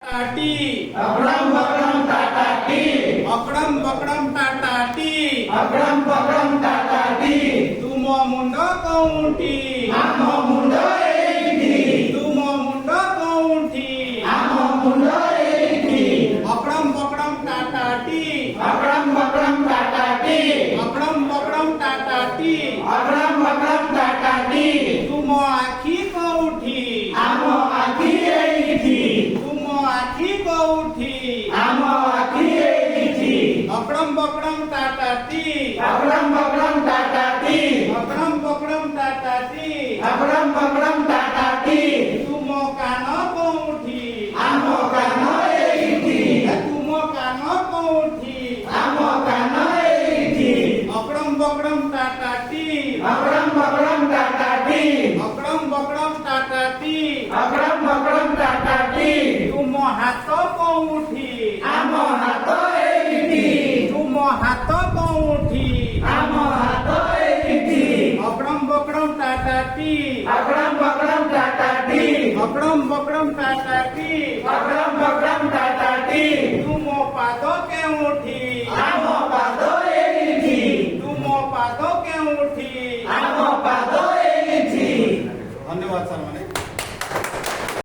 टाटी अकड़म बकड़म टाटा टी अकड़म बकड़म टाटा टी अकड़म बकड़म टाटा टी तुमो मुंडो कौंटी आमो मुंडो एटी तुमो मुंडो कौंटी आमो मुंडो एटी अकड़म बकड़म टाटा टी अकड़म बकड़म टाटा टी अकड़म बकड़म टाटा टी अकड़म बकड़म टाटा टी तुमो आखी कौठी आमो आखी एटी तुमो आखी कौठी आमो आखी एटी अकड़म बकड़म टाटा टी अकड़म बकड़म टाटा टी अकड़म बकड़म टाटा टी अकड़म बकड़म टाटा टी तुमो कानो कौठी आमो कानो एटी तुमो कानो कौठी आमो कानो एटी अकड़म बकड़म टाटा टी अकड़म बकड़म टाटा टी अकड़म बकड़म टाटा टी अकड़म बकड़म टाटा टी तुमो हाथो कौठी आमो हातो एटी तुमो हाथो कौठी आमो हातो एटी अकड़म बकड़म टाटा टी अकड़म बकड़म टाटा टी अकड़म बकड़म टाटा टी अकड़म बकड़म टाटा टी तुमो पादो के उठी आमो पादो एटी तुमो पादो के उठी आमो पादो एटी धन्यवाद सर मैंने